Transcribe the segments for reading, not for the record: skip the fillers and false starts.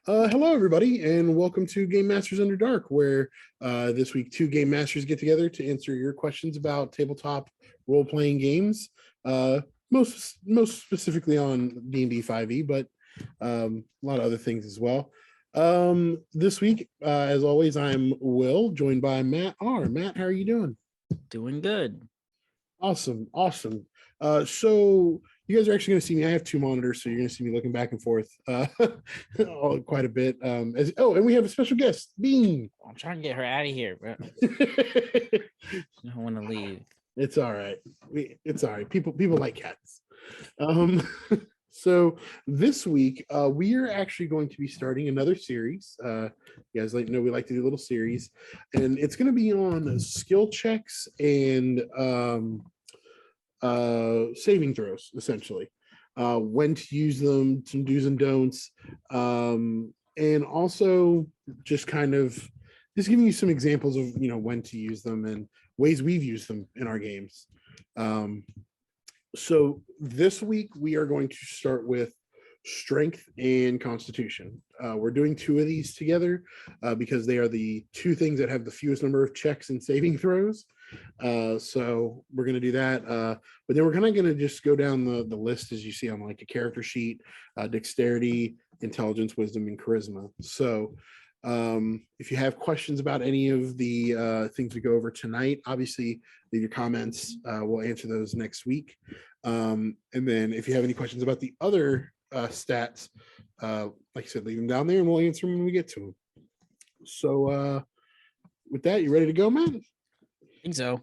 Hello, everybody, and welcome to Game Masters Under Dark, where this week two game masters get together to answer your questions about tabletop role-playing games, most specifically on D&D 5e, but a lot of other things as well. This week, as always, I'm Will, joined by Matt R. Matt, how are you doing? Doing good. Awesome. So you guys are actually going to see me. I have two monitors, so you're going to see me looking back and forth quite a bit. And we have a special guest, Bean. I'm trying to get her out of here, bro. I want to leave. It's all right. It's all right. People like cats. So this week we are actually going to be starting another series. You guys know we like to do little series, and it's going to be on skill checks and saving throws, essentially, when to use them, some do's and don'ts, and also just giving you some examples of when to use them and ways we've used them in our games. So this week we are going to start with strength and constitution. We're doing two of these together because they are the two things that have the fewest number of checks and saving throws. So we're going to do that, but then we're kind of going to just go down the list as you see on like a character sheet: dexterity, intelligence, wisdom, and charisma. So if you have questions about any of the things we go over tonight, obviously leave your comments. We'll answer those next week, and then if you have any questions about the other stats, like I said, leave them down there and we'll answer them when we get to them. So with that, you ready to go, man? I think so.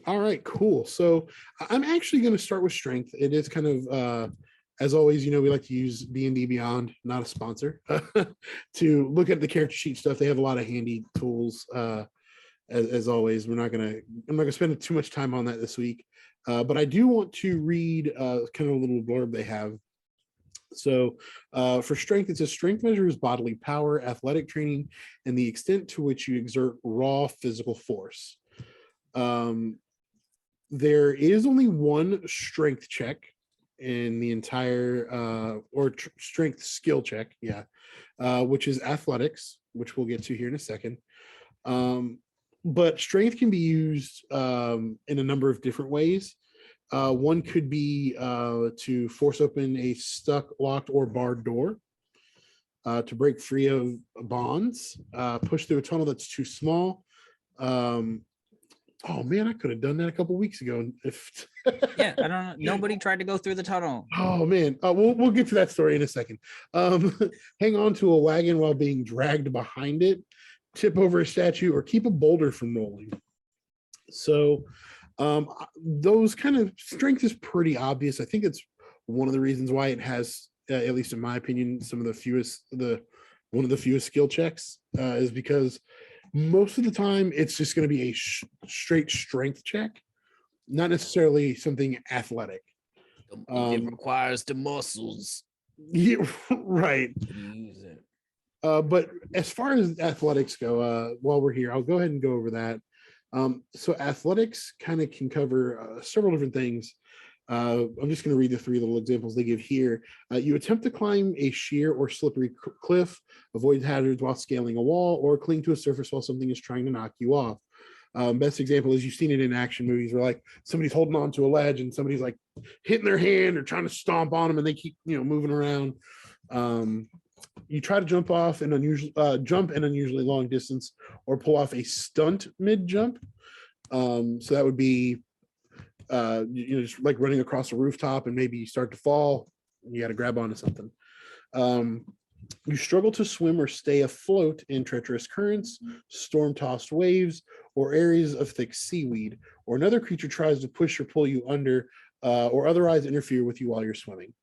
All right, cool. So I'm actually going to start with strength. It is kind of, as always, we like to use D&D Beyond, not a sponsor, to look at the character sheet stuff. They have a lot of handy tools. As always, I'm not going to spend too much time on that this week, but I do want to read kind of a little blurb they have. So for strength, it says strength measures bodily power, athletic training, and the extent to which you exert raw physical force. There is only one strength check in the entire strength skill check, which is athletics, which we'll get to here in a second. But strength can be used in a number of different ways. One could be to force open a stuck, locked, or barred door, to break free of bonds, push through a tunnel that's too small. Oh man, I could have done that a couple weeks ago. Yeah, I don't know. Nobody tried to go through the tunnel. Oh man, we'll get to that story in a second. Hang on to a wagon while being dragged behind it, tip over a statue, or keep a boulder from rolling. So those kind of strength is pretty obvious. I think it's one of the reasons why it has, at least in my opinion, one of the fewest skill checks is because most of the time it's just going to be a straight strength check, not necessarily something athletic. It requires the muscles. Yeah, right. To use it. But as far as athletics go, while we're here, I'll go ahead and go over that. So athletics kind of can cover several different things. I'm just going to read the three little examples they give here. You attempt to climb a sheer or slippery cliff, avoid hazards while scaling a wall, or cling to a surface while something is trying to knock you off. Best example is you've seen it in action movies where like somebody's holding on to a ledge and somebody's like hitting their hand or trying to stomp on them and they keep moving around. You try to jump an unusually long distance or pull off a stunt mid jump. So that would be just like running across a rooftop and maybe you start to fall and you got to grab onto something. You struggle to swim or stay afloat in treacherous currents, storm-tossed waves, or areas of thick seaweed, or another creature tries to push or pull you under or otherwise interfere with you while you're swimming.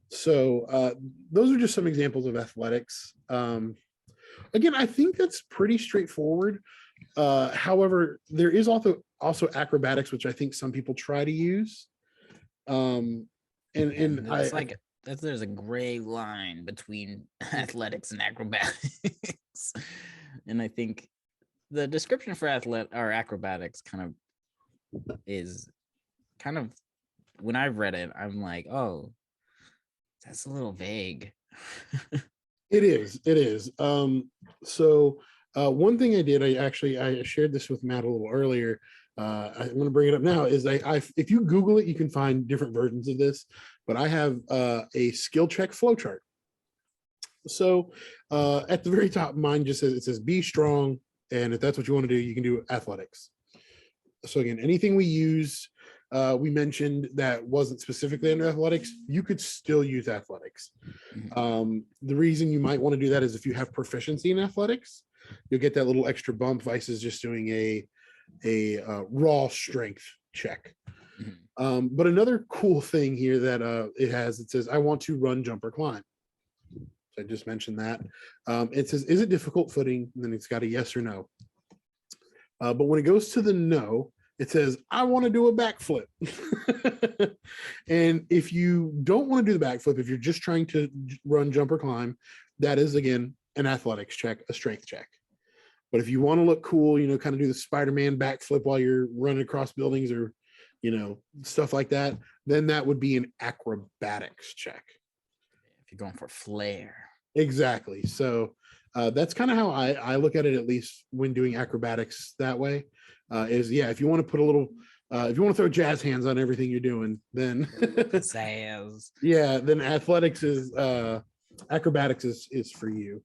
So those are just some examples of athletics. Again, I think that's pretty straightforward. However, there is also acrobatics, which I think some people try to use. There's a gray line between athletics and acrobatics. And I think the description for acrobatics kind of when I've read it, I'm like, oh, that's a little vague. It is. It is. So one thing I did, I shared this with Matt a little earlier. I'm going to bring it up now. Is if you Google it, you can find different versions of this. But I have a skill check flowchart. So at the very top, mine just says be strong, and if that's what you want to do, you can do athletics. So again, anything we mentioned that wasn't specifically under athletics, you could still use athletics. The reason you might want to do that is if you have proficiency in athletics, you'll get that little extra bump versus just doing a raw strength check. But another cool thing here that it says, I want to run, jump, or climb. So I just mentioned that. It says, is it difficult footing? And then it's got a yes or no. But when it goes to the no, it says, I want to do a backflip. And if you don't want to do the backflip, if you're just trying to run, jump, or climb, that is, again, an athletics check, a strength check. But if you want to look cool, kind of do the Spider-Man backflip while you're running across buildings or, stuff like that, then that would be an acrobatics check. If you're going for flair. Exactly. So that's kind of how I look at it, at least when doing acrobatics that way. If you want to put a little, if you want to throw jazz hands on everything you're doing, then then acrobatics is for you.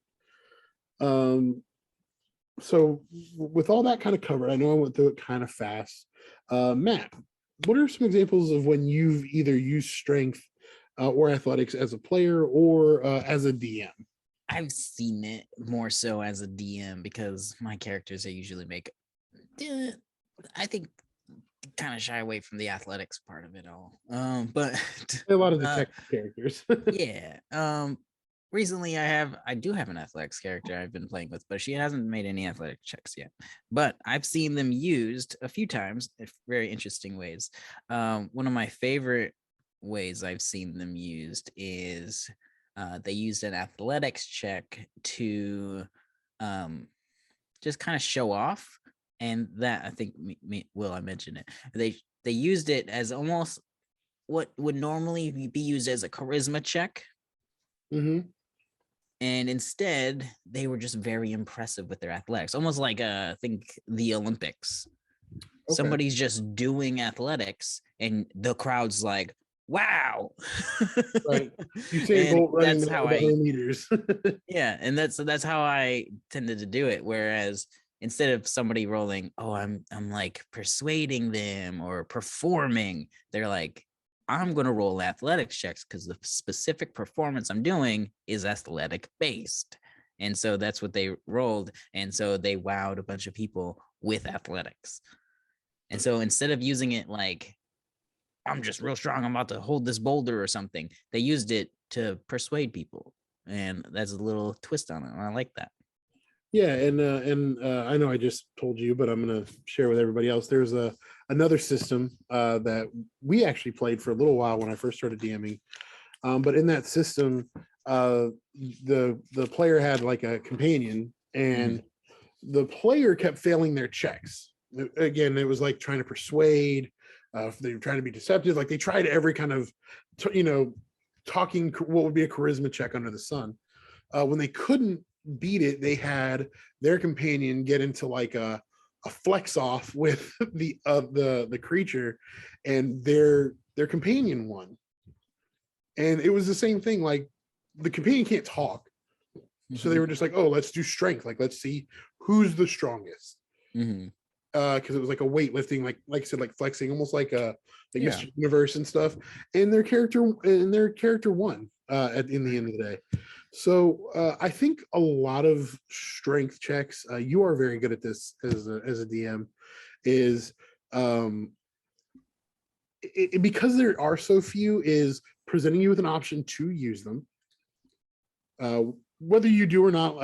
So with all that kind of covered, I know I went through it kind of fast. Matt, what are some examples of when you've either used strength or athletics as a player or as a DM? I've seen it more so as a DM because my characters usually I think kind of shy away from the athletics part of it all. But a lot of detective characters. Recently I do have an athletics character I've been playing with, but she hasn't made any athletic checks yet. But I've seen them used a few times in very interesting ways. One of my favorite ways I've seen them used is they used an athletics check to just kind of show off. And that, I think, I mentioned it. They used it as almost what would normally be used as a charisma check. Mm-hmm. And instead, they were just very impressive with their athletics, almost like I think the Olympics. Okay. Somebody's just doing athletics, and the crowd's like, "Wow!" Right. You say Bolt running that's how 100 meters. Yeah, and that's how I tended to do it. Whereas instead of somebody rolling, "Oh, I'm like persuading them or performing," they're like, I'm going to roll athletics checks because the specific performance I'm doing is athletic based. And so that's what they rolled. And so they wowed a bunch of people with athletics. And so instead of using it like, I'm just real strong, I'm about to hold this boulder or something, they used it to persuade people. And that's a little twist on it. And I like that. Yeah, and I know I just told you, but I'm going to share with everybody else. There's another system that we actually played for a little while when I first started DMing. But in that system, the player had like a companion, and the player kept failing their checks. Again, it was like trying to persuade. They were trying to be deceptive. Like they tried every kind of, talking what would be a charisma check under the sun. When they couldn't beat it, they had their companion get into like a flex off with the creature, and their companion won. And it was the same thing. Like the companion can't talk, so they were just like, "Oh, let's do strength. Like let's see who's the strongest." Because it was like a weightlifting, like I said, like flexing, almost like Mr. Universe and stuff. And their character won in the end of the day. So I think a lot of strength checks, you are very good at this as a DM, is because there are so few, is presenting you with an option to use them. Whether you do or not,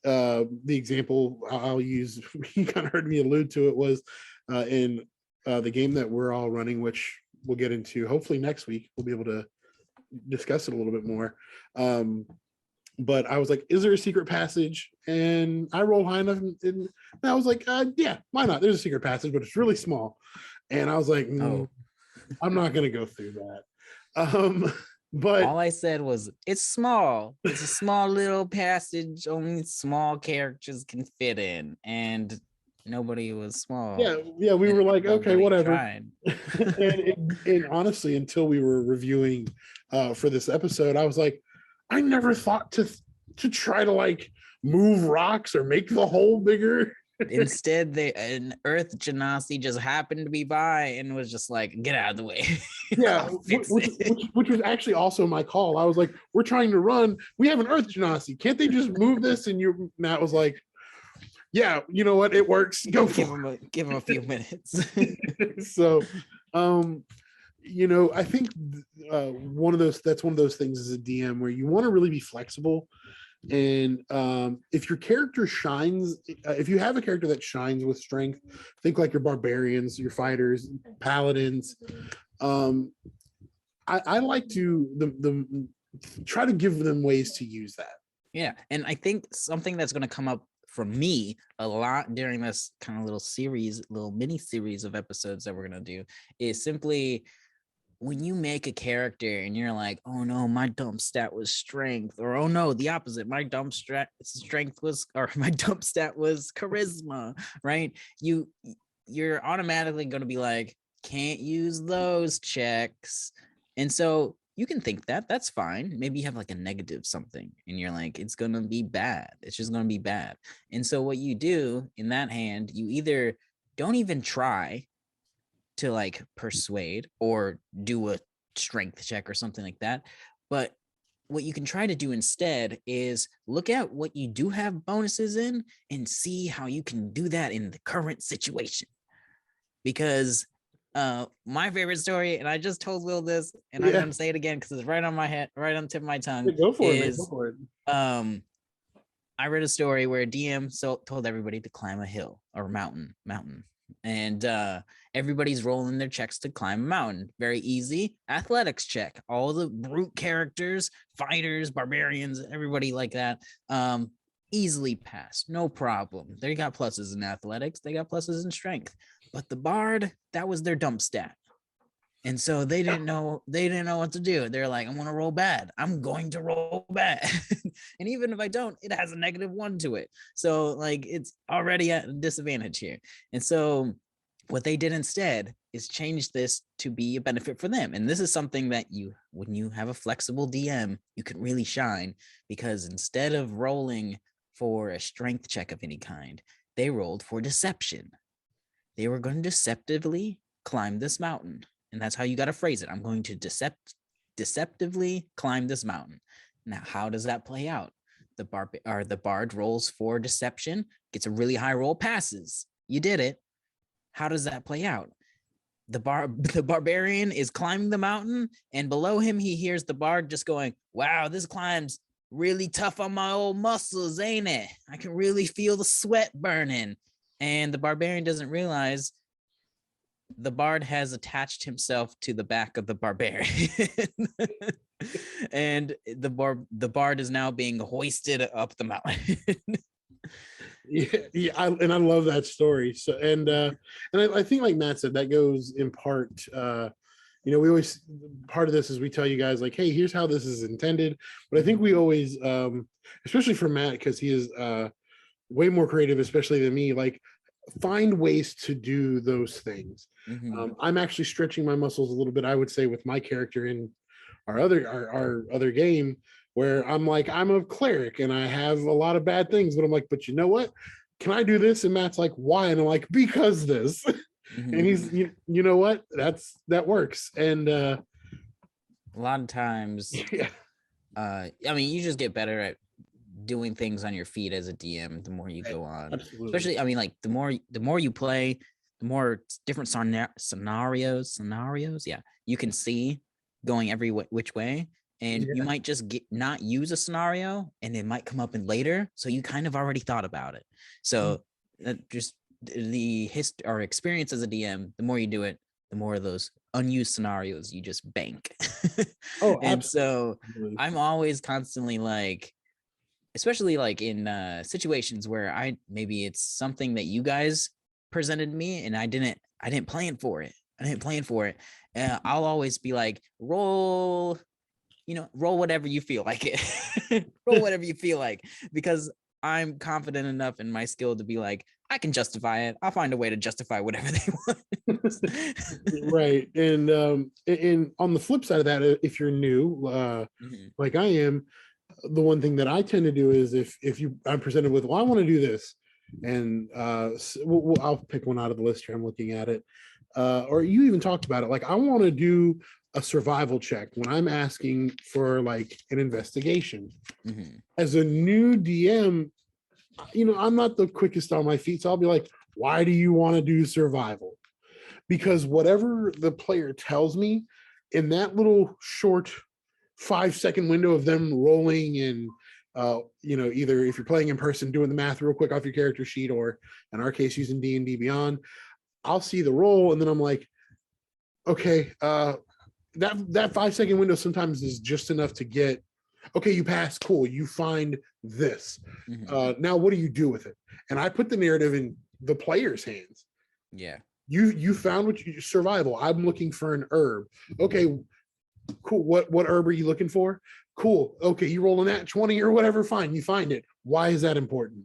the example I'll use, you kind of heard me allude to it, was in the game that we're all running, which we'll get into hopefully next week. We'll be able to discuss it a little bit more. But I was like, is there a secret passage? And I rolled high enough, and I was like, yeah, why not? There's a secret passage, but it's really small. And I was like, I'm not going to go through that. But All I said was it's small. It's a small little passage only small characters can fit in, and nobody was small. yeah, we were like, okay, Nobody whatever. tried. And honestly, until we were reviewing for this episode, I was like, I never thought to try to like move rocks or make the hole bigger. Instead, an Earth Genasi just happened to be by and was just like, "Get out of the way." Yeah, which was actually also my call. I was like, we're trying to run. We have an Earth Genasi. Can't they just move this? And Matt was like, yeah, you know what? It works. Go for it. Give him a few minutes. So, I think that's one of those things as a DM where you want to really be flexible. And if your character shines, if you have a character that shines with strength, think like your barbarians, your fighters, paladins. I like to try to give them ways to use that. Yeah, and I think something that's going to come up for me a lot during this kind of little mini series of episodes that we're going to do is simply when you make a character and you're like, oh no, my dump stat was strength, or oh no, the opposite, my dump strength was, or my dump stat was charisma, right? You're automatically going to be like, can't use those checks. And so you can think that's fine. Maybe you have like a negative something and you're like, it's going to be bad. It's just going to be bad. And so what you do in that hand, you either don't even try to like persuade or do a strength check or something like that. But what you can try to do instead is look at what you do have bonuses in and see how you can do that in the current situation. Because my favorite story, and I just told Will this, and I'm gonna say it again because it's right on my head, right on the tip of my tongue. Go for it. Go for it. I read a story where a DM told everybody to climb a hill or mountain, and everybody's rolling their checks to climb a mountain. Very easy athletics check. All the brute characters, fighters, barbarians, everybody like that, easily pass, no problem. They got pluses in athletics, they got pluses in strength. But the bard, that was their dump stat. And so they didn't know what to do. They're like, I'm going to roll bad. I'm going to roll bad. And even if I don't, it has a -1 to it. So like it's already at a disadvantage here. And so what they did instead is change this to be a benefit for them. And this is something that when you have a flexible DM, you can really shine, because instead of rolling for a strength check of any kind, they rolled for deception. They were going to deceptively climb this mountain. And that's how you got to phrase it. I'm going to deceptively climb this mountain. Now, how does that play out? The bard rolls for deception, gets a really high roll, passes. You did it. How does that play out? The barbarian is climbing the mountain, and below him, he hears the bard just going, wow, this climb's really tough on my old muscles, ain't it? I can really feel the sweat burning. And the barbarian doesn't realize the bard has attached himself to the back of the barbarian. And the bard is now being hoisted up the mountain. I love that story. So and I think, like Matt said, that goes in part. We always, part of this is we tell you guys like, hey, here's how this is intended. But I think we always, especially for Matt, because he is way more creative, especially than me, like find ways to do those things. Mm-hmm. I'm actually stretching my muscles a little bit, I would say, with my character in our other game, where I'm like, I'm a cleric and I have a lot of bad things, but I'm like, but you know what? Can I do this? And Matt's like, why? And I'm like, because this. Mm-hmm. And he's, you know what? That works. And a lot of times, yeah. I mean, you just get better at doing things on your feet as a DM the more you go on. Absolutely. Especially, I mean, like the more you play, the more different scenarios, yeah, you can see going every which way. And you might just not use a scenario, and it might come up in later. So you kind of already thought about it. So just the history or experience as a DM, the more you do it, the more of those unused scenarios you just bank. Oh, and so I'm always constantly like, especially like in situations where maybe it's something that you guys presented me and I didn't plan for it. I didn't plan for it. And I'll always be like, roll, roll whatever you feel like it. Roll whatever you feel like, because I'm confident enough in my skill to be like, I can justify it. I'll find a way to justify whatever they want. Right. And on the flip side of that, if you're new, like I am, the one thing that I tend to do is if I'm presented with, well, I want to do this, and I'll pick one out of the list here. I'm looking at it, or you even talked about it. Like I want to do a survival check when I'm asking for like an investigation. As a new DM, I'm not the quickest on my feet, so I'll be like, why do you want to do survival? Because whatever the player tells me in that little short 5-second window of them rolling and either if you're playing in person doing the math real quick off your character sheet, or in our case using D&D Beyond, I'll see the roll and then I'm like, okay, that 5-second window sometimes is just enough to get, okay, you pass, cool, you find this. Now what do you do with it? And I put the narrative in the player's hands. Yeah. You found what you survival. I'm looking for an herb. Okay, cool. What herb are you looking for? Cool. Okay, you roll a nat 20 or whatever. Fine, you find it. Why is that important?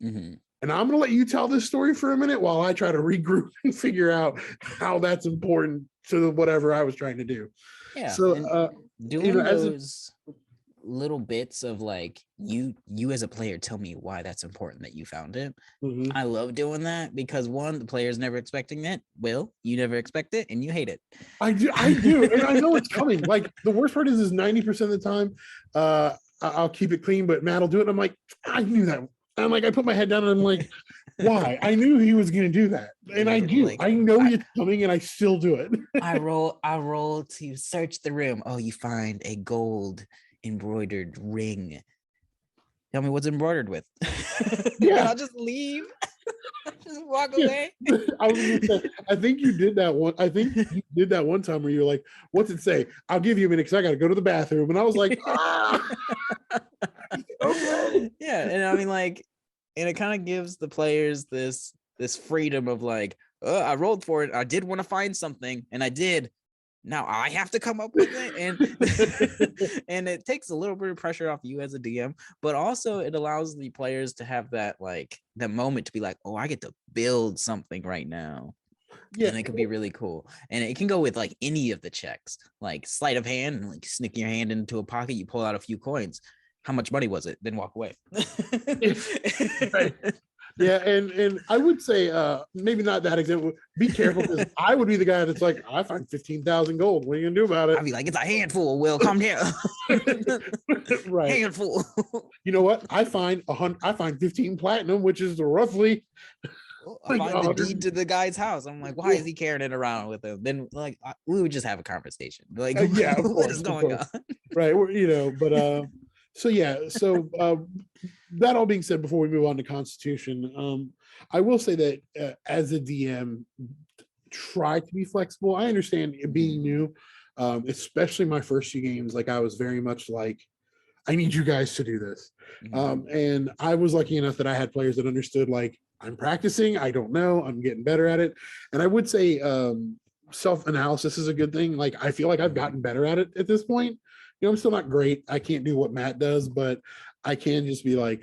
And I'm going to let you tell this story for a minute while I try to regroup and figure out how that's important to whatever I was trying to do. Yeah. So doing those little bits of like you as a player tell me why that's important that you found it. I love doing that because one, the player's never expecting it. Will, you never expect it and you hate it. I do, and I know it's coming. Like the worst part is 90% of the time I'll keep it clean, but Matt will do it and I'm like, I knew that. I'm like, I put my head down and I'm like, why? I knew he was going to do that, and I do. Like, I know it's coming and I still do it. I roll to search the room. Oh, you find a gold embroidered ring. Tell me what's embroidered with. Yeah. I'll just leave. Just walk away. I think you did that one. I think you did that one time where you're like, what's it say? I'll give you a minute because I got to go to the bathroom. And I was like, okay. Yeah. And I mean, like, and it kind of gives the players this freedom of like, I rolled for it. I did want to find something and I did. Now I have to come up with it, and and it takes a little bit of pressure off you as a DM, but also it allows the players to have that moment to be like, oh, I get to build something right now. Yeah, and it can be really cool. And it can go with like any of the checks, like sleight of hand, like sneaking your hand into a pocket, you pull out a few coins. How much money was it? Then walk away. Right. Yeah, and I would say maybe not that example. Be careful because I would be the guy that's like, I find 15,000 gold. What are you gonna do about it? I'd be like, it's a handful. Will, come here. Right, handful. You know what? I find 15 platinum, which is roughly. I find the deed to the guy's house. I'm like, why is he carrying it around with him? Then like we would just have a conversation. Like, yeah, what is going on? Right, but. So that all being said, before we move on to Constitution, I will say that as a DM, try to be flexible. I understand being new, especially my first few games. Like I was very much like, I need you guys to do this, and I was lucky enough that I had players that understood. Like I'm practicing. I don't know. I'm getting better at it, and I would say self-analysis is a good thing. Like I feel like I've gotten better at it at this point. I'm still not great. I can't do what Matt does, but I can just be like,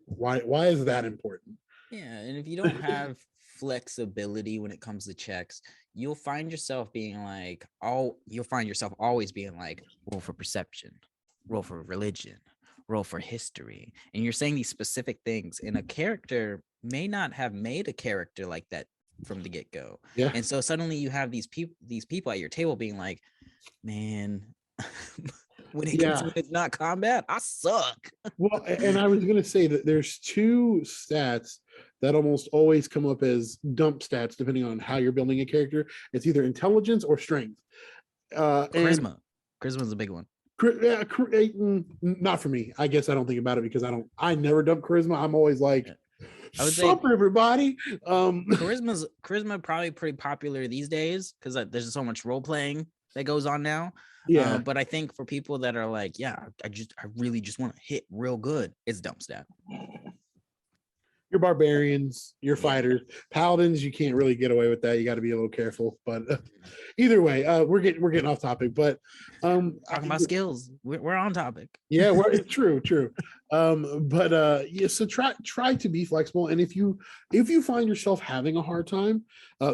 why is that important? Yeah, and if you don't have flexibility when it comes to checks, you'll find yourself always being like, roll for perception, roll for religion, roll for history. And you're saying these specific things, and a character may not have made a character like that from the get-go. Yeah. And so suddenly you have these people at your table being like, man, when it's not combat, I suck. Well, and I was gonna say that there's two stats that almost always come up as dump stats depending on how you're building a character. It's either intelligence or strength. Charisma is a big one. Not for me. I guess I don't think about it because I never dump charisma. I'm always like, I would sup, everybody. Charisma probably pretty popular these days because there's so much role playing that goes on now. Yeah, but I think for people that are like, I really just want to hit real good, it's dump stat. Your barbarians, your Yeah. fighters, paladins, you can't really get away with that. You got to be a little careful. But either way, we're getting off topic. But Talking about skills, we're on topic. yeah, well, true. But yeah, so try to be flexible. And if you find yourself having a hard time,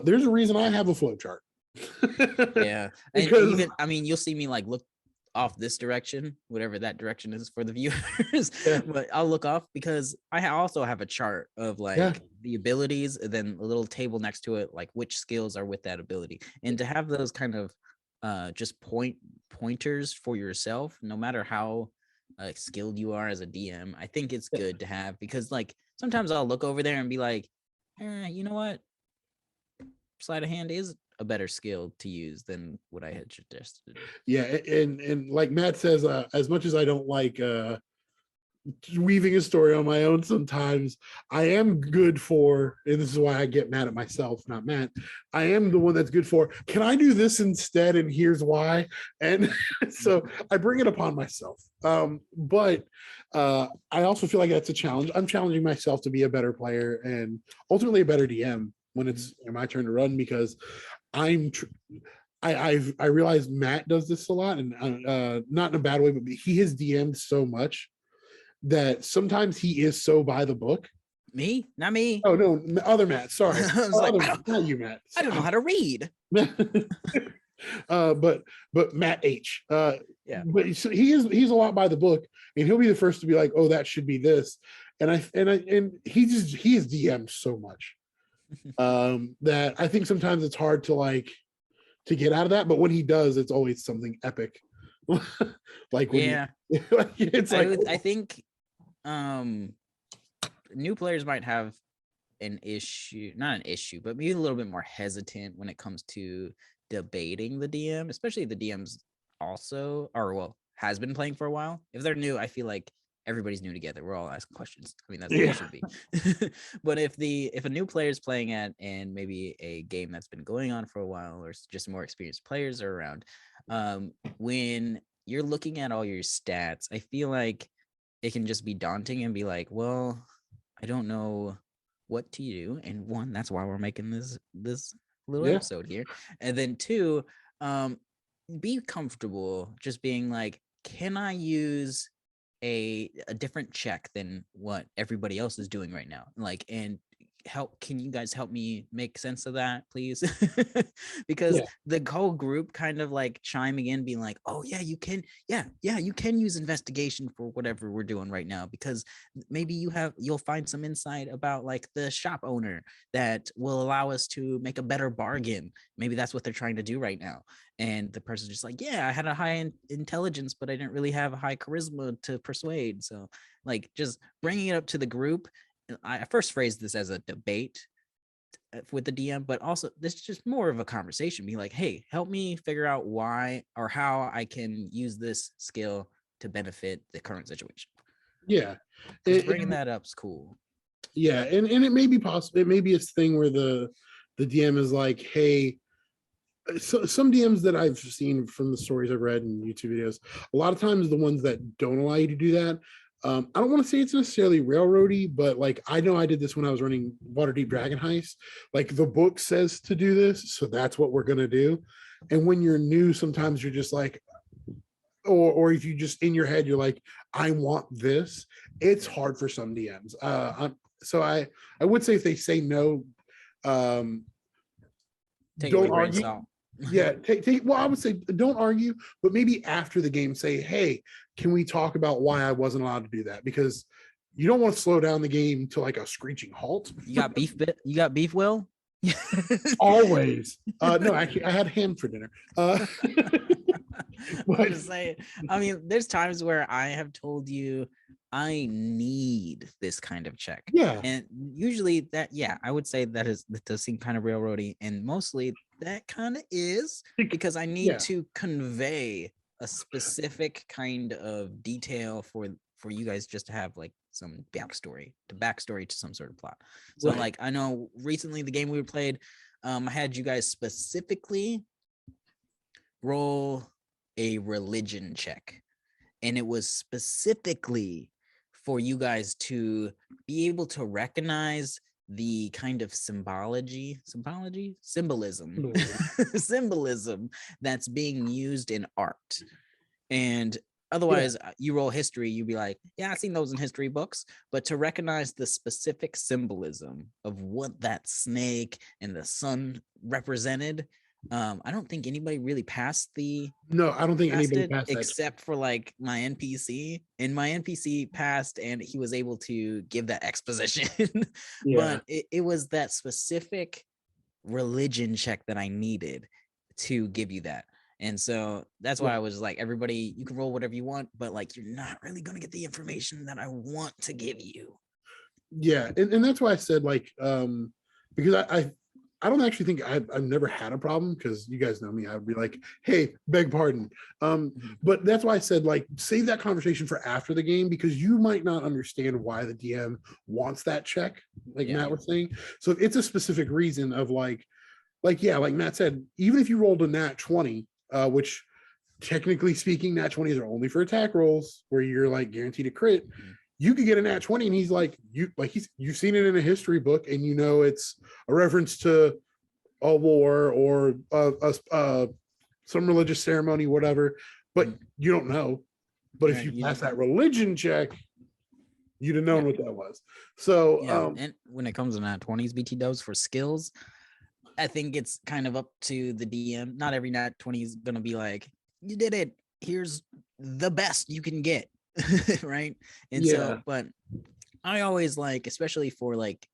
there's a reason I have a flow chart. Yeah, and Because even I mean, you'll see me like look off this direction, whatever that direction is for the viewers. Yeah. But I'll look off because I also have a chart of like Yeah. the abilities, and then a little table next to it, like which skills are with that ability, and to have those kind of just pointers for yourself, no matter how skilled you are as a DM. I think it's good to have, because like sometimes I'll look over there and be like, you know what, sleight of hand is a better skill to use than what I had suggested. Yeah, and like Matt says, as much as I don't like weaving a story on my own sometimes, I am good for, and this is why I get mad at myself, not Matt, I am the one that's good for, can I do this instead, and here's why. And so I bring it upon myself. But I also feel like that's a challenge. I'm challenging myself to be a better player and ultimately a better DM when it's my turn to run, because I realize Matt does this a lot, and not in a bad way, but he has DM'd so much that sometimes he is so by the book. Me? Not me. Oh no, other Matt. Sorry, I was like, not you, Matt. I don't know how to read. But Matt H. Yeah. But he's a lot by the book, and he'll be the first to be like, oh, that should be this, and he is DM'd so much that I think sometimes it's hard to get out of that. But when he does, it's always something epic. Like when it's like I think new players might have not an issue, but maybe a little bit more hesitant when it comes to debating the DM, especially the DMs also, or well, has been playing for a while. If they're new, I feel like everybody's new together. We're all asking questions. I mean, that's what it should be. But if a new player is playing at, and maybe a game that's been going on for a while, or just more experienced players are around, when you're looking at all your stats, I feel like it can just be daunting and be like, well, I don't know what to do. And one, that's why we're making this little episode here. And then two, be comfortable just being like, can I use a different check than what everybody else is doing right now? Like, and can you guys help me make sense of that, please? Because the whole group kind of like chiming in, being like, oh yeah, you can use investigation for whatever we're doing right now, because maybe you'll find some insight about like the shop owner that will allow us to make a better bargain. Maybe that's what they're trying to do right now. And the person's just like, yeah, I had a high intelligence, but I didn't really have a high charisma to persuade. So like just bringing it up to the group. I first phrased this as a debate with the DM, but also this is just more of a conversation. Be like, hey, help me figure out why or how I can use this skill to benefit the current situation. Yeah, bringing that up is cool. Yeah, and it may be possible. It may be a thing where the DM is like, hey. So some DMs that I've seen from the stories I've read in YouTube videos, a lot of times the ones that don't allow you to do that, I don't want to say it's necessarily railroady, but like I know I did this when I was running Waterdeep Dragon Heist. Like the book says to do this, so that's what we're gonna do. And when you're new, sometimes you're just like, or if you just in your head you're like, I want this. It's hard for some DMs. So I would say if they say no, don't argue. Yeah, well, I would say don't argue, but maybe after the game say, hey, can we talk about why I wasn't allowed to do that? Because you don't want to slow down the game to like a screeching halt. You got beef, Will? Always. No, actually I had ham for dinner. But, just saying, I mean, there's times where I have told you I need this kind of check. Yeah. And usually that, I would say that does seem kind of railroady. And mostly that kind of is because I need to convey a specific kind of detail for you guys just to have like some backstory to some sort of plot. So like, I know recently the game we played, I had you guys specifically roll a religion check, and it was specifically for you guys to be able to recognize the kind of symbolism symbolism that's being used in art. And otherwise, you roll history, you'd be like, yeah, I've seen those in history books. But to recognize the specific symbolism of what that snake and the sun represented, I don't think anybody really passed No, I don't think anybody it passed that. except for like my NPC. And my NPC passed and he was able to give that exposition. But it was that specific religion check that I needed to give you that. And so that's why I was like, everybody, you can roll whatever you want, but like, you're not really going to get the information that I want to give you. Yeah. And that's why I said like, because I don't actually think I've never had a problem, because you guys know me. I would be like, hey, beg pardon. But that's why I said, like, save that conversation for after the game, because you might not understand why the DM wants that check, like Matt was saying. So if it's a specific reason of like Matt said, even if you rolled a nat 20, which technically speaking, nat 20s are only for attack rolls where you're like guaranteed a crit. You could get a nat 20 and he's like, you've seen it in a history book and you know it's a reference to a war or some religious ceremony, whatever, but you don't know. But if you pass that religion check, you'd have known what that was. So and when it comes to nat 20s BT dose for skills, I think it's kind of up to the DM. Not every nat 20 is gonna be like, you did it, here's the best you can get. Right. And so, but I always like, especially for like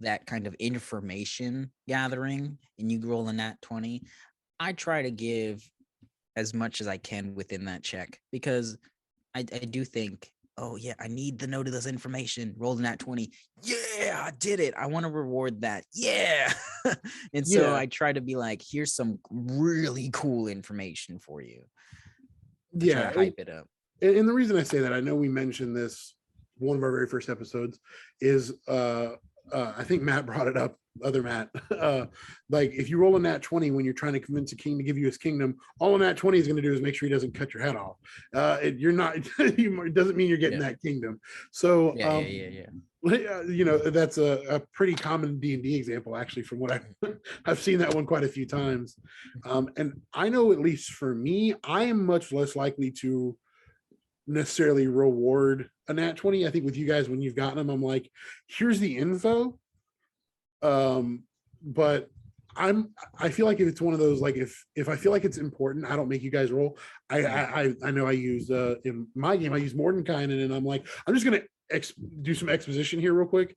that kind of information gathering and you roll a nat 20, I try to give as much as I can within that check, because I do think, oh yeah, I need the note of this information. Roll a nat 20. Yeah, I did it. I want to reward that. Yeah. And so I try to be like, here's some really cool information for you. I try to hype it up. And the reason I say that, I know we mentioned this one of our very first episodes, is I think Matt brought it up, other Matt. Like if you roll a nat 20 when you're trying to convince a king to give you his kingdom, all a nat 20 is going to do is make sure he doesn't cut your head off. You're not, it doesn't mean you're getting that kingdom. So you know, that's a pretty common D&D example, actually, from what I've seen that one quite a few times. And I know, at least for me, I am much less likely to necessarily reward a nat 20. I think with you guys, when you've gotten them, I'm like, here's the info. But I feel like if it's one of those, like if I feel like it's important, I don't make you guys roll. I know I use in my game I use Mordenkainen, and I'm like, I'm just gonna do some exposition here real quick,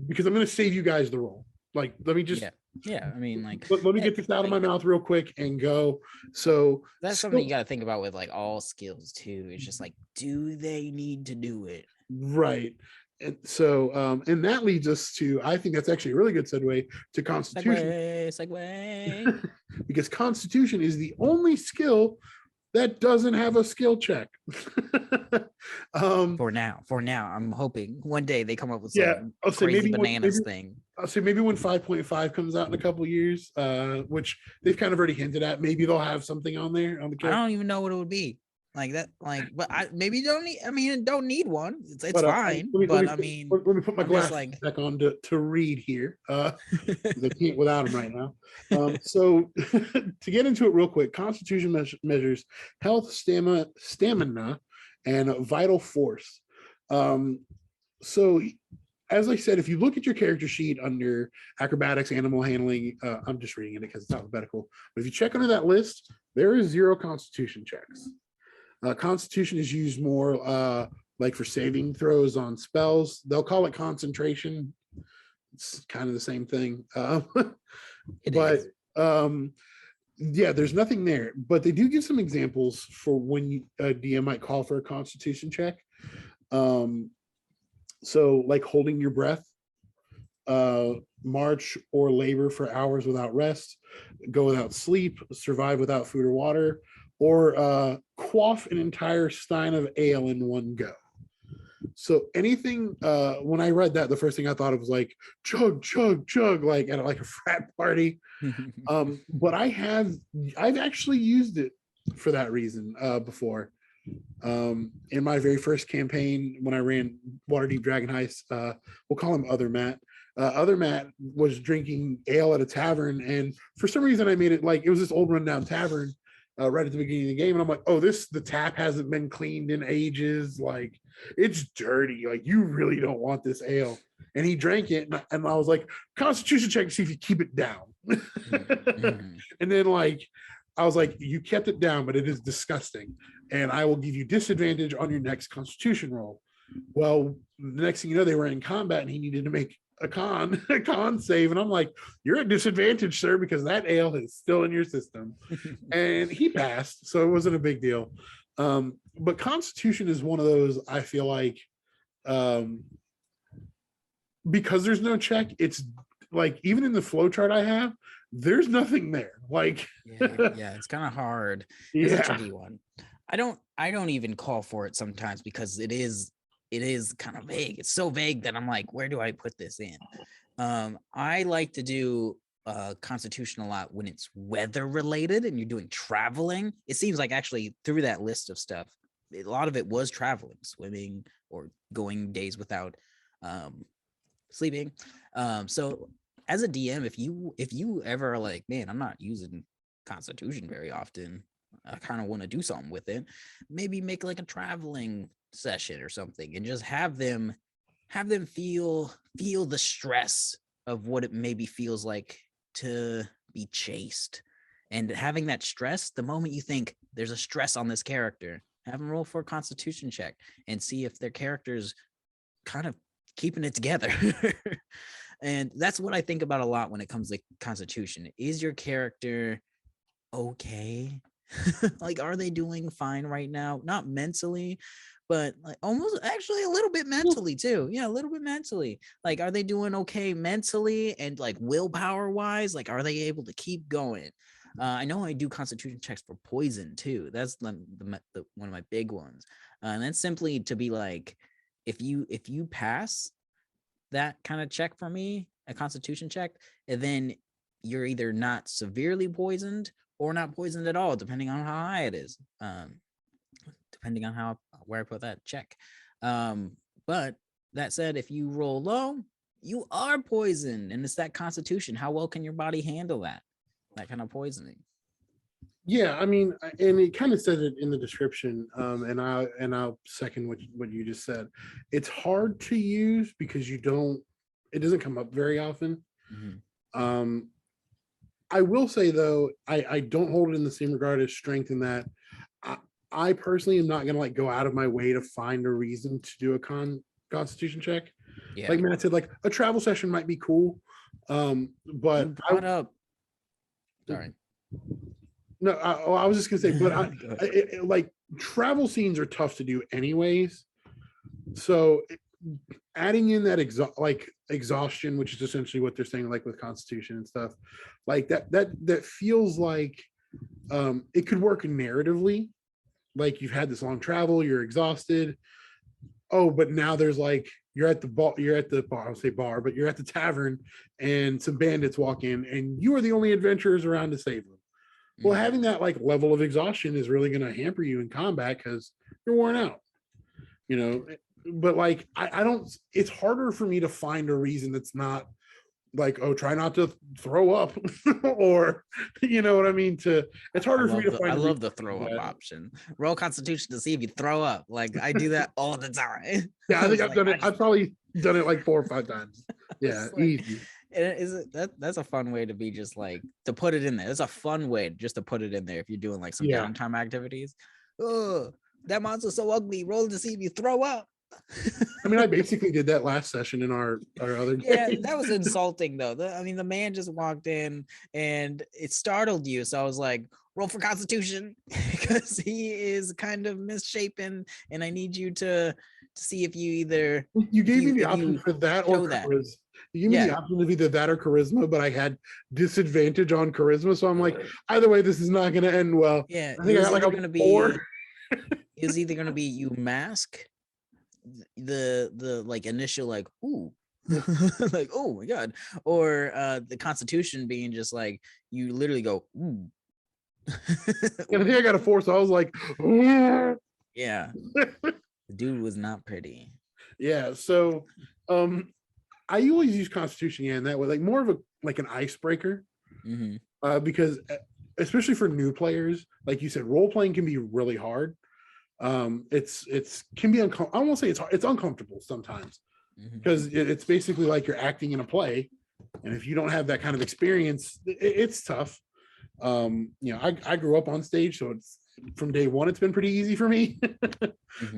because I'm gonna save you guys the roll. Like, let me just I mean, like, let me get this out of my mouth real quick and go. So that's something you got to think about with like all skills too. It's just like, do they need to do it? Right. And so and that leads us to, I think that's actually a really good segue to Constitution. Segue. Because Constitution is the only skill that doesn't have a skill check. For now, I'm hoping one day they come up with some crazy bananas thing. I'll say maybe when 5.5 comes out in a couple of years, which they've kind of already hinted at, maybe they'll have something on there on the I don't even know what it would be. Like that, like, but maybe you don't need. I mean, don't need one. It's fine. Let me put my glasses back on to read here. I can't without them right now. So to get into it real quick, Constitution measures health, stamina, and vital force. So as I said, if you look at your character sheet under acrobatics, animal handling, I'm just reading it because it's alphabetical. But if you check under that list, there is 0 Constitution checks. Constitution is used more like for saving throws on spells. They'll call it concentration. It's kind of the same thing. Yeah, there's nothing there. But they do give some examples for when a DM might call for a Constitution check. So like holding your breath, march or labor for hours without rest, go without sleep, survive without food or water, or quaff an entire stein of ale in one go. So anything, when I read that, the first thing I thought of was like chug, chug, chug, like at like a frat party. But I've actually used it for that reason before. In my very first campaign, when I ran Waterdeep Dragon Heist, we'll call him Other Matt. Other Matt was drinking ale at a tavern, and for some reason, I made it like it was this old rundown tavern right at the beginning of the game, and I'm like, "Oh, the tap hasn't been cleaned in ages. Like, it's dirty. Like, you really don't want this ale." And he drank it, and I was like, "Constitution check to see if you keep it down." Mhm. And then like I was like, you kept it down, but it is disgusting. And I will give you disadvantage on your next constitution roll. Well, the next thing you know, they were in combat and he needed to make a con save. And I'm like, you're at disadvantage, sir, because that ale is still in your system. And he passed. So it wasn't a big deal. But constitution is one of those, I feel like, um, because there's no check, it's like even in the flow chart I have, there's nothing there. Like, yeah, it's kind of hard. It's a tricky one. I don't even call for it sometimes because it is kind of vague. It's so vague that I'm like, where do I put this in? I like to do constitution a lot when it's weather related and you're doing traveling. It seems like actually through that list of stuff, a lot of it was traveling, swimming, or going days without sleeping. So as a DM, if you ever are like, man, I'm not using constitution very often, I kind of want to do something with it, maybe make like a traveling session or something and just have them feel the stress of what it maybe feels like to be chased. And having that stress, the moment you think there's a stress on this character, have them roll for a constitution check and see if their character's kind of keeping it together. And that's what I think about a lot when it comes to constitution. Is your character okay? Like, are they doing fine right now? Not mentally, but like almost actually a little bit mentally too. Yeah, a little bit mentally. Like, are they doing okay mentally and like willpower wise? Like, are they able to keep going? I know I do constitution checks for poison too. That's the one of my big ones. And that's simply to be like, if you pass that kind of check for me, a constitution check, and then you're either not severely poisoned or not poisoned at all, depending on how high it is. Depending on where I put that check. But that said, if you roll low, you are poisoned, and it's that constitution. How well can your body handle that kind of poisoning? Yeah, I mean, and it kind of said it in the description, and I'll second what you just said. It's hard to use because it doesn't come up very often. Mm-hmm. I will say though, I don't hold it in the same regard as strength in that I personally am not going to like go out of my way to find a reason to do a constitution check. Yeah. Like Matt said, like a travel session might be cool, but you brought up. Sorry. No, I was just gonna say, but like travel scenes are tough to do anyways. So adding in that exhaustion, which is essentially what they're saying, like with Constitution and stuff, like that feels like it could work narratively. Like you've had this long travel, you're exhausted. Oh, but now there's like you're at the bar, I'll say bar, but you're at the tavern, and some bandits walk in, and you are the only adventurers around to save them. Well, having that like level of exhaustion is really going to hamper you in combat because you're worn out, you know. But like, I don't. It's harder for me to find a reason that's not like, oh, try not to throw up, or you know what I mean. It's harder for me to find. I love the throw up option. Roll Constitution to see if you throw up. Like I do that all the time. Yeah, I think I've done it. I've probably done it like 4 or 5 times. Yeah, like, easy. That's a fun way to be, just like to put it in there. It's a fun way just to put it in there if you're doing like some downtime activities. Oh, that monster's so ugly. Roll to see if you throw up. I mean, I basically did that last session in our other game. Yeah, that was insulting though. I mean, the man just walked in and it startled you. So I was like, roll for Constitution because he is kind of misshapen, and I need you to see if you either you gave me the option for that or charisma. You gave me the option of either that or charisma, but I had disadvantage on charisma, so I'm like, either way, this is not going to end well. Yeah, I think I got like a 4. It was either going to be you mask the like initial like ooh like oh my god, or the Constitution being just like you literally go ooh. And I think I got a 4, so I was like, ooh. Yeah. The dude was not pretty. Yeah. So I always use Constitution, yeah, in that way, like more of a like an icebreaker. Because especially for new players, like you said, role playing can be really hard. It's can be I won't say it's uncomfortable sometimes because it's basically like you're acting in a play, and if you don't have that kind of experience, it's tough. I grew up on stage, so it's from day one it's been pretty easy for me.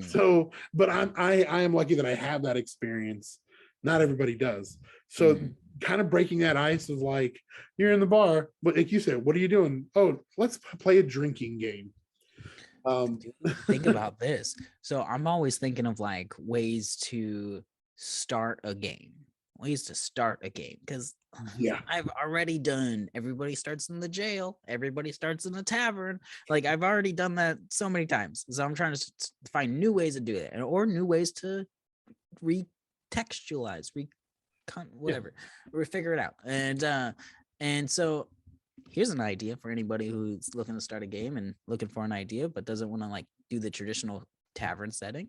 So, but I am lucky that I have that experience. Not everybody does. So kind of breaking that ice of like, you're in the bar, but like you said, what are you doing? Oh, let's play a drinking game. Think about this. So I'm always thinking of like ways to start a game, because I've already done everybody starts in the jail, everybody starts in the tavern. Like I've already done that so many times. So I'm trying to find new ways to do it, or new ways to retextualize, whatever, or figure it out. And so here's an idea for anybody who's looking to start a game and looking for an idea but doesn't want to like do the traditional tavern setting.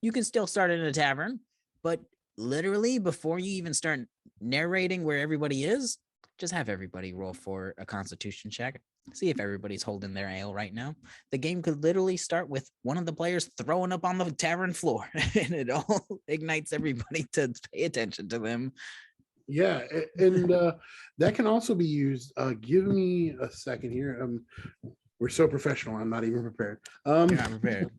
You can still start in a tavern, but literally before you even start narrating where everybody is, just have everybody roll for a constitution check. See if everybody's holding their ale right now. The game could literally start with one of the players throwing up on the tavern floor, and it all ignites everybody to pay attention to them. Yeah, and that can also be used. Give me a second here. We're so professional. I'm not even prepared. You're not prepared.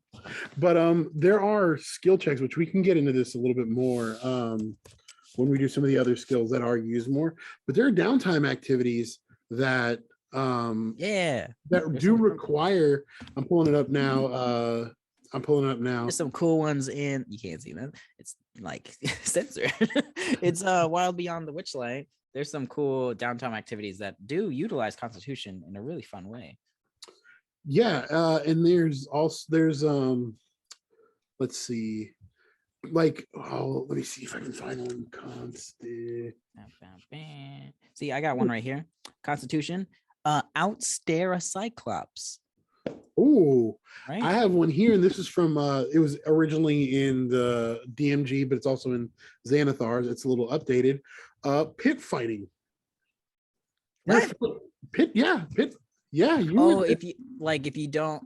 But there are skill checks, which we can get into this a little bit more when we do some of the other skills that are used more. But there are downtime activities that that do require. I'm pulling it up now. There's some cool ones in. You can't see them. It's like censored. It's Wild Beyond the Witchlight. There's some cool downtime activities that do utilize Constitution in a really fun way. Yeah, and there's let's see, like, let me see if I can find one. Constant. See, I got one right here. Constitution. Outstare a Cyclops. Oh, right? I have one here, and this is from it was originally in the DMG, but it's also in Xanathar's. It's a little updated. Pit fighting. What? Pit, yeah, pit. Yeah. If you don't,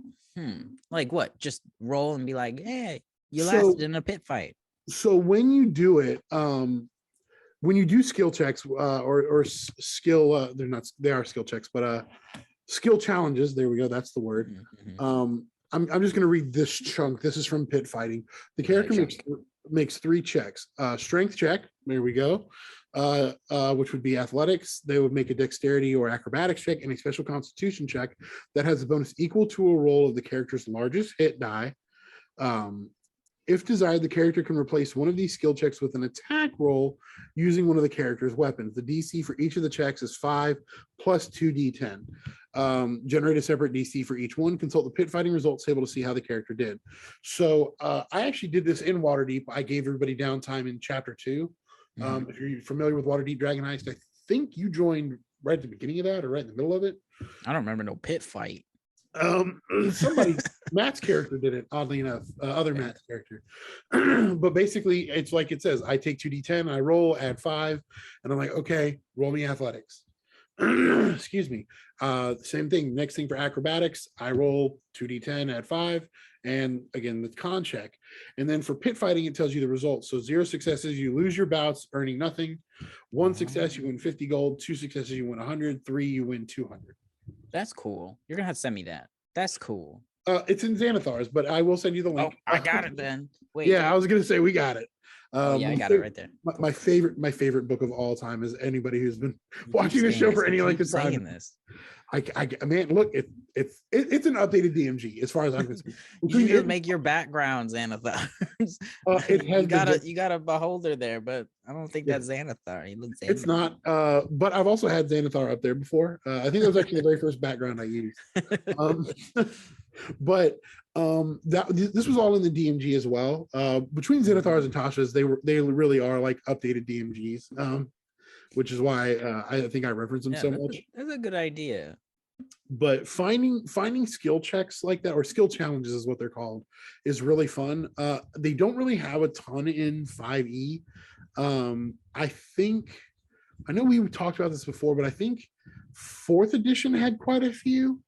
like what? Just roll and be like, hey, you lasted in a pit fight. So when you do it, when you do skill checks or skill, they are skill checks, but skill challenges. There we go. That's the word. I'm just going to read this chunk. This is from Pit Fighting. The character makes 3 checks. Strength check. There we go. Which would be athletics. They would make a dexterity or acrobatics check and a special constitution check that has a bonus equal to a roll of the character's largest hit die. If desired, the character can replace one of these skill checks with an attack roll using one of the character's weapons. The DC for each of the checks is 5 plus 2d10. Generate a separate DC for each one. Consult the pit fighting results table to see how the character did. So I actually did this in Waterdeep. I gave everybody downtime in chapter 2. If you're familiar with Waterdeep Dragon Heist, I think you joined right at the beginning of that or right in the middle of it. I don't remember no pit fight. Somebody, Matt's character did it, oddly enough, other Matt's character. But basically, it's like it says, I take 2d10, I roll, add 5, and I'm like, okay, roll me athletics. Excuse me. Same thing. Next thing for acrobatics, I roll 2d10, add 5, and again, the con check. And then for pit fighting, it tells you the results. So 0 successes, you lose your bouts, earning nothing. 1 success, you win 50 gold. 2 successes, you win 100. 3, you win 200. That's cool. You're gonna have to send me that. That's cool. It's in Xanathar's, but I will send you the link. Oh, I got it then. Wait. Yeah, I was gonna say we got it. Yeah, I got it right there. My favorite book of all time is anybody who's been watching the show for any length of time. This. I man, look, it's an updated DMG as far as I'm concerned. You need to make your background Xanathar. You got a beholder there, but I don't think that's Xanathar. He looks. It's not. But I've also had Xanathar up there before. I think that was actually the very first background I used. But this was all in the DMG as well. Between Xanathar's and Tasha's, they really are like updated DMGs. Which is why I think I reference them so much. That's a good idea. But finding skill checks like that, or skill challenges is what they're called, is really fun. They don't really have a ton in 5e. I think, I know we talked about this before, but I think fourth edition had quite a few,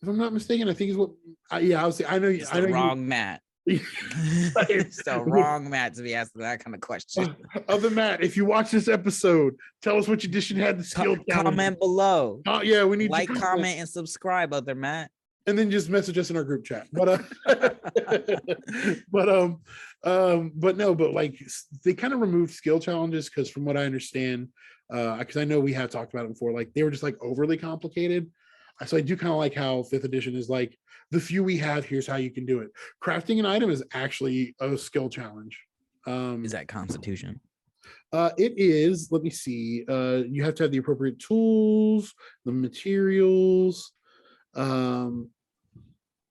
if I'm not mistaken. I think is what yeah, I know It's the wrong Matt. you It's the wrong Matt to be asking that kind of question. Other Matt, if you watch this episode, tell us which edition had the skill comment below. Yeah, we need like, comment, and subscribe, other Matt. And then just message us in our group chat. But but no, but like they kind of removed skill challenges because from what I understand, because I know we have talked about it before, like they were just like overly complicated. So I do kind of like how fifth edition is like the few we have, here's how you can do it. Crafting an item is actually a skill challenge. Is that Constitution? It is. Let me see. You have to have the appropriate tools, the materials.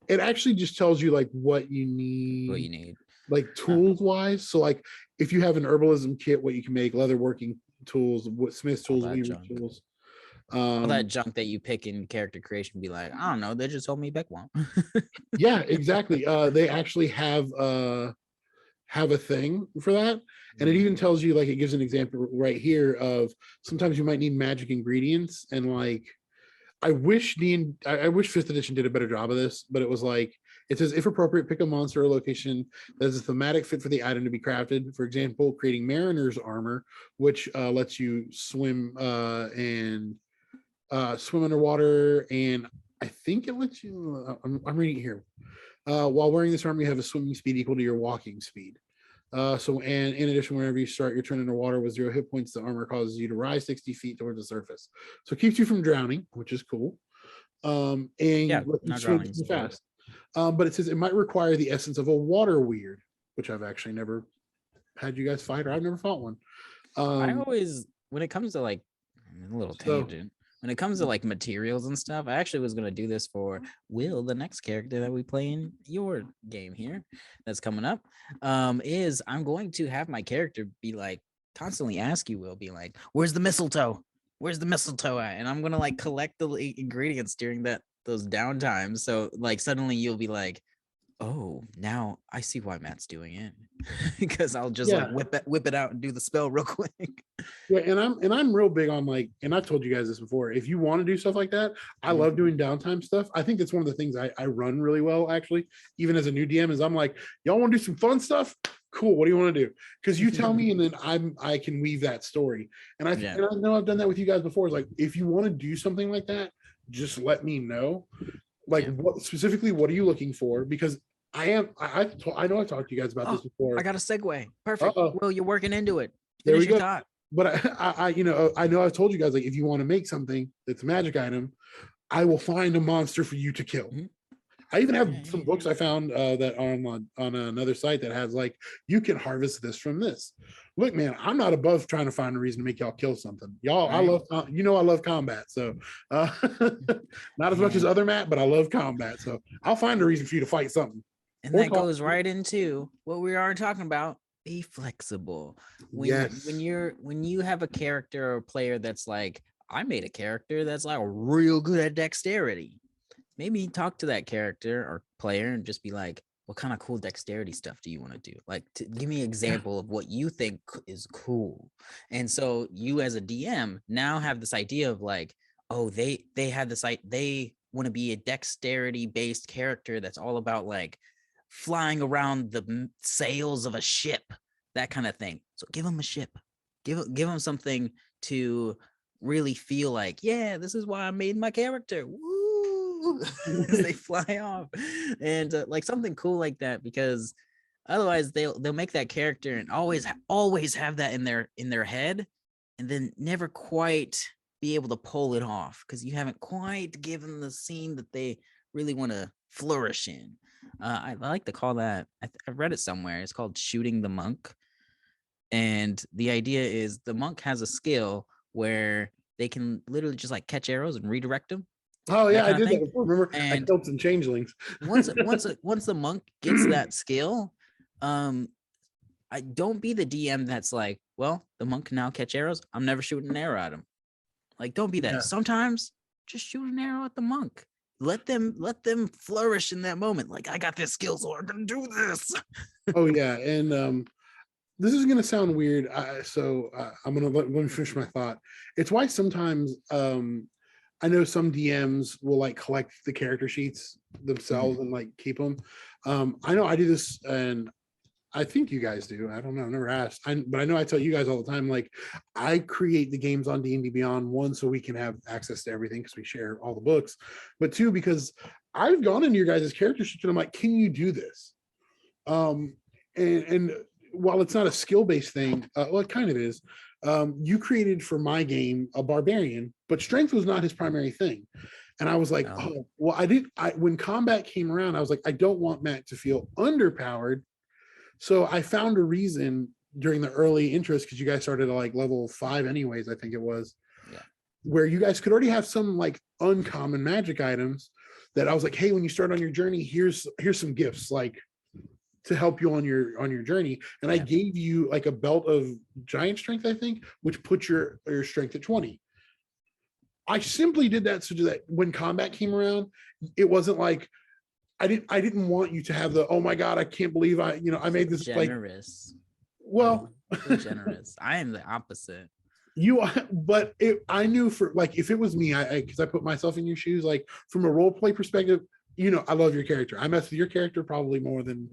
It actually just tells you like what you need, like tools wise. So like if you have an herbalism kit, what you can make, leather working tools, what smith's tools, weaver tools. All that junk that you pick in character creation, be like, I don't know, they just told me back one. Yeah, exactly. They actually have a thing for that, and it even tells you, like, it gives an example right here of sometimes you might need magic ingredients, and like I wish fifth edition did a better job of this, but it was like it says, if appropriate, pick a monster or location that is a thematic fit for the item to be crafted. For example, creating mariner's armor, which lets you swim and swim underwater, and I think it lets you. I'm reading it here. While wearing this armor, you have a swimming speed equal to your walking speed. And in addition, whenever you start your turn underwater with 0 hit points, the armor causes you to rise 60 feet towards the surface. So it keeps you from drowning, which is cool. And yeah, you swim fast. But it says it might require the essence of a water weird, which I've actually never had you guys fight, or I've never fought one. I always, when it comes to like a little tangent, when it comes to like materials and stuff, I actually was going to do this for Will, the next character that we play in your game here that's coming up, is I'm going to have my character be like, constantly ask you, Will, be like, where's the mistletoe? Where's the mistletoe at? And I'm going to like collect the ingredients during those downtimes. So like suddenly you'll be like, oh, now I see why Matt's doing it, because I'll just like whip it out and do the spell real quick. Yeah, and I'm real big on like, and I've told you guys this before. If you want to do stuff like that, I love doing downtime stuff. I think that's one of the things I run really well, actually, even as a new DM, is I'm like, y'all want to do some fun stuff? Cool. What do you want to do? Because you tell me, and then I can weave that story. And I know I've done that with you guys before. It's like, if you want to do something like that, just let me know. Like, what specifically? What are you looking for? Because I know I've talked to you guys about this before. I got a segue. Perfect. Well, you're working into it. There we go. But I know I've told you guys, like, if you want to make something that's a magic item, I will find a monster for you to kill. I even have some books I found that are on another site that has like, you can harvest this from this. Look, man, I'm not above trying to find a reason to make y'all kill something. Y'all, I love combat. So not as much as other Matt, but I love combat. So I'll find a reason for you to fight something. And that goes right into what we are talking about. Be flexible. When you have a character or player that's like, I made a character that's like real good at dexterity. Maybe talk to that character or player and just be like, what kind of cool dexterity stuff do you want to do? Like, give me an example of what you think is cool. And so you as a DM now have this idea of like, oh, they have this, they want to be a dexterity based character that's all about like flying around the sails of a ship, that kind of thing. So give them a ship, give them something to really feel like, yeah, this is why I made my character. Woo! As they fly off, and like something cool like that, because otherwise they'll make that character and always have that in their head, and then never quite be able to pull it off because you haven't quite given the scene that they really want to flourish in. I like to call that, I've read it somewhere, it's called shooting the monk. And the idea is the monk has a skill where they can literally just like catch arrows and redirect them. Oh yeah, I did that before. Remember, I killed some changelings. once the monk gets that skill, I don't be the DM that's like, well, the monk can now catch arrows, I'm never shooting an arrow at him. Like, don't be that. Sometimes just shoot an arrow at the monk. Let them flourish in that moment. Like, I got this skill, so I'm gonna do this. Oh yeah, and this is gonna sound weird. I'm gonna let me finish my thought. It's why sometimes I know some DMs will like collect the character sheets themselves and like keep them. I know I do this, and I think you guys do. I don't know. I've never asked. But I know I tell you guys all the time, like I create the games on D&D Beyond, one, so we can have access to everything because we share all the books, but two, because I've gone into your guys' character sheets and I'm like, can you do this? And while it's not a skill-based thing, well, it kind of is. You created for my game a barbarian, but strength was not his primary thing. And I was like, oh, well, when combat came around, I was like, I don't want Matt to feel underpowered. So I found a reason during the early interest, because you guys started at like level 5 anyways, I think it was, where you guys could already have some like uncommon magic items that I was like, hey, when you start on your journey, here's some gifts like to help you on your journey. And I gave you like a belt of giant strength, I think, which puts your strength at 20. I simply did that so that when combat came around, it wasn't like I didn't want you to have the, oh my God, I can't believe I made this generous. Like, well, so generous. I am the opposite. But I knew for like, if it was me, because I put myself in your shoes, like from a role play perspective, I love your character. I mess with your character probably more than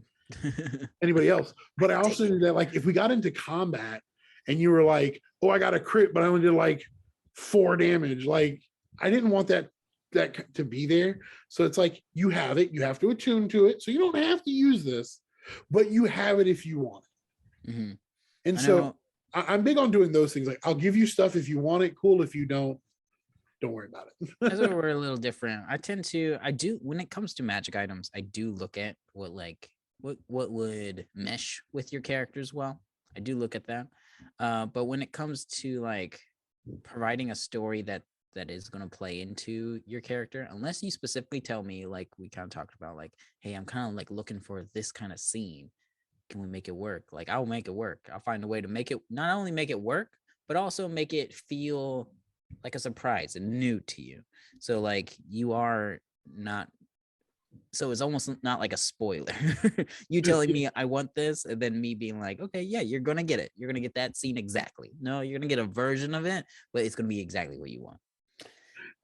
anybody else. But I also knew that like, if we got into combat and you were like, oh, I got a crit, but I only did like 4 damage. Like, I didn't want that to be there. So it's like, you have it, you have to attune to it, so you don't have to use this, but you have it if you want it. And so I'm big on doing those things. Like, I'll give you stuff if you want it, cool. If you don't worry about it. That's where we're a little different. I do when it comes to magic items, I do look at what would mesh with your characters well. I do look at that. But when it comes to like providing a story that is going to play into your character, unless you specifically tell me, like we kind of talked about, like, hey, I'm kind of like looking for this kind of scene, can we make it work? Like, I'll make it work. I'll find a way to make it, not only make it work, but also make it feel like a surprise and new to you. So like, you are not, so it's almost not like a spoiler. You telling me I want this, and then me being like, okay, yeah, you're gonna get it, you're gonna get that scene exactly. No, you're gonna get a version of it, but it's gonna be exactly what you want.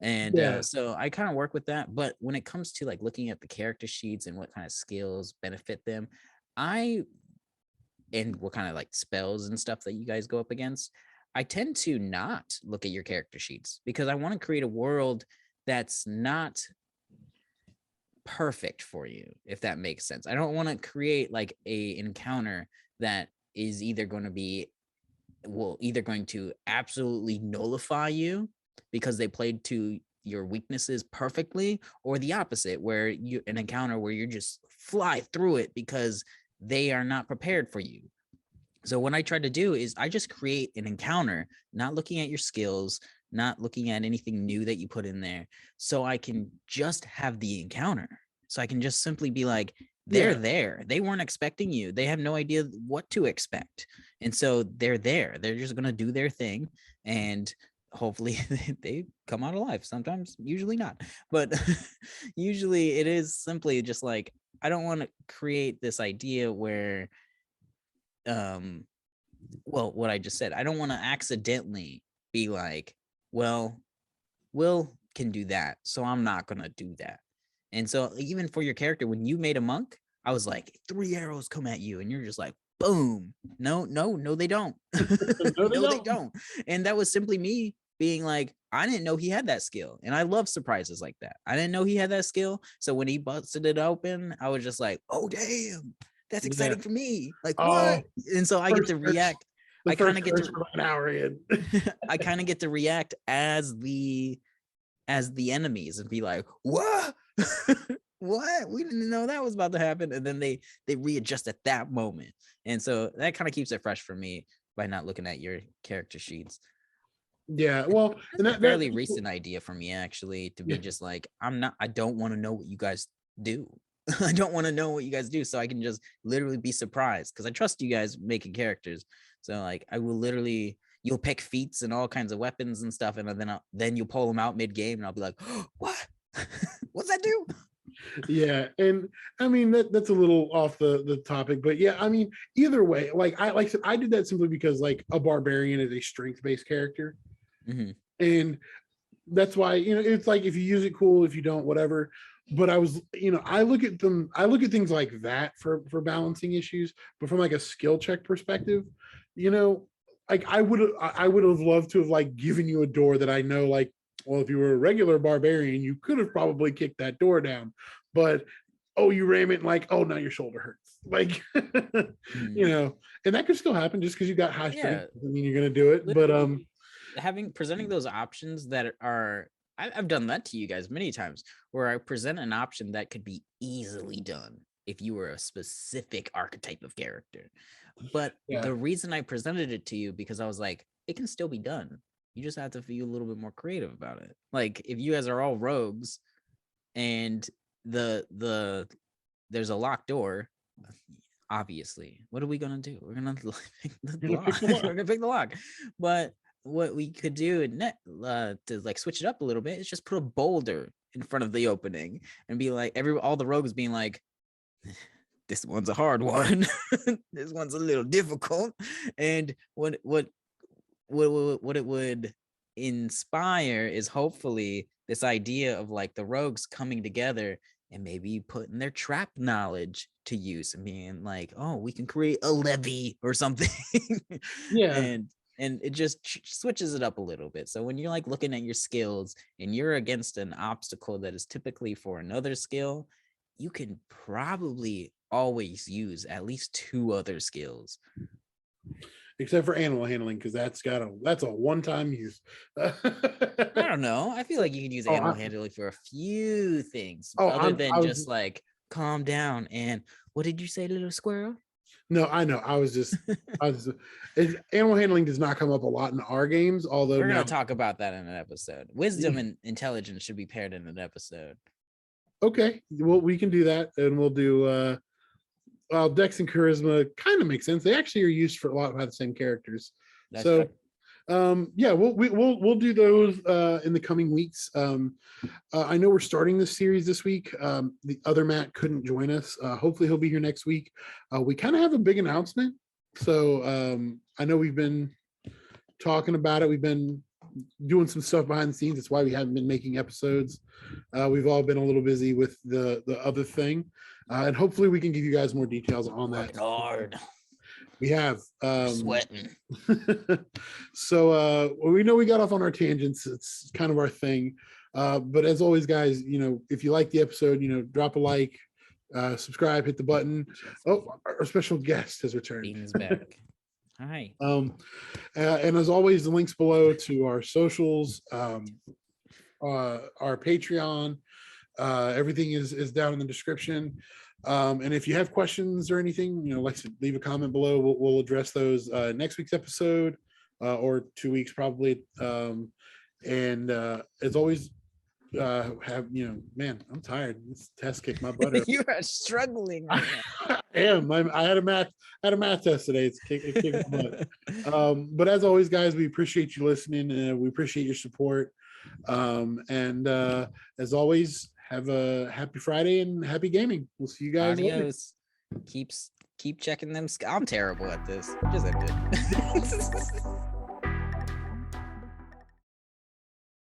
And so I kind of work with that. But when it comes to like looking at the character sheets and what kind of skills benefit them, and what kind of like spells and stuff that you guys go up against, I tend to not look at your character sheets, because I want to create a world that's not perfect for you, if that makes sense. I don't want to create like a encounter that is either going to absolutely nullify you because they played to your weaknesses perfectly, or the opposite, where an encounter where you just fly through it because they are not prepared for you. So what I try to do is I just create an encounter, not looking at your skills, not looking at anything new that you put in there, so I can just have the encounter. So I can just simply be like, they're there. They weren't expecting you. They have no idea what to expect. And so they're there. They're just going to do their thing. And hopefully they come out alive. Sometimes, usually not. But usually it is simply just like, I don't want to create this idea where, well, what I just said, I don't want to accidentally be like, well, Will can do that, so I'm not going to do that. And so even for your character, when you made a monk, I was like, 3 arrows come at you, and you're just like, boom. No, they don't. No, they don't. And that was simply me being like, I didn't know he had that skill. And I love surprises like that. I didn't know he had that skill. So when he busted it open, I was just like, oh, damn, that's exciting for me. Like, what? And so I get to react. I kind of get to an hour in. I kind of get to react as the enemies and be like, what? What? We didn't know that was about to happen. And then they readjust at that moment. And so that kind of keeps it fresh for me by not looking at your character sheets. Yeah, well, and that's a fairly recent idea for me, actually, to be just like, I don't want to know what you guys do. I don't want to know what you guys do, so I can just literally be surprised, because I trust you guys making characters. So like, I will literally, you'll pick feats and all kinds of weapons and stuff, and then you'll pull them out mid game, and I'll be like, oh, what? What's that do? Yeah, and I mean that's a little off the topic, but yeah, I mean either way, like I said, I did that simply because like a barbarian is a strength based character, and that's why it's like if you use it, cool. If you don't, whatever. But I was, I look at things like that for balancing issues, but from like a skill check perspective, like I would have loved to have like given you a door that I know, like, well, if you were a regular barbarian, you could have probably kicked that door down, but oh, you ram it and like, oh, now your shoulder hurts, like, and that could still happen just because you got high strength. I mean, you're gonna do it, but presenting those options that are, I've done that to you guys many times, where I present an option that could be easily done if you were a specific archetype of character. But the reason I presented it to you, because I was like, it can still be done. You just have to be a little bit more creative about it. Like if you guys are all rogues and there's a locked door, obviously, what are we gonna do? We're gonna pick the lock. We're gonna pick the lock. But what we could do to like switch it up a little bit is just put a boulder in front of the opening and be like, all the rogues being like, this one's a hard one. This one's a little difficult. And what it would inspire is hopefully this idea of like the rogues coming together and maybe putting their trap knowledge to use and being like, oh, we can create a levy or something. And it just switches it up a little bit. So when you're like looking at your skills and you're against an obstacle that is typically for another skill, you can probably always use at least 2 other skills. Except for animal handling, because that's a one-time use. I don't know. I feel like you can use animal handling for a few things other than just like calm down. And what did you say, little squirrel? No, I know. Animal handling does not come up a lot in our games, although we're going to talk about that in an episode. Wisdom and intelligence should be paired in an episode. Okay, well, we can do that, and we'll do Dex and Charisma kind of makes sense. They actually are used for a lot by the same characters. That's so yeah, we'll do those in the coming weeks. I know we're starting this series this week. The other Matt couldn't join us. Hopefully he'll be here next week. We kind of have a big announcement. So I know we've been talking about it. We've been doing some stuff behind the scenes. That's why we haven't been making episodes. We've all been a little busy with the other thing. And hopefully we can give you guys more details on that. Working hard. We have sweating. So we know we got off on our tangents. It's kind of our thing. But as always, guys, if you like the episode, drop a like, subscribe, hit the button. Oh, our special guest has returned. Bean's back. Hi. And as always, the links below to our socials, our Patreon, everything is down in the description. And if you have questions or anything, like to leave a comment below. We'll address those next week's episode or 2 weeks probably. And as always, man, I'm tired. This test kicked my butt. You are struggling. Right now. I am. I had a math test today. It kicked my butt. But as always, guys, we appreciate you listening. We appreciate your support. And as always, have a happy Friday and happy gaming. We'll see you guys Adios. Later. Keep checking them. I'm terrible at this. Just end it.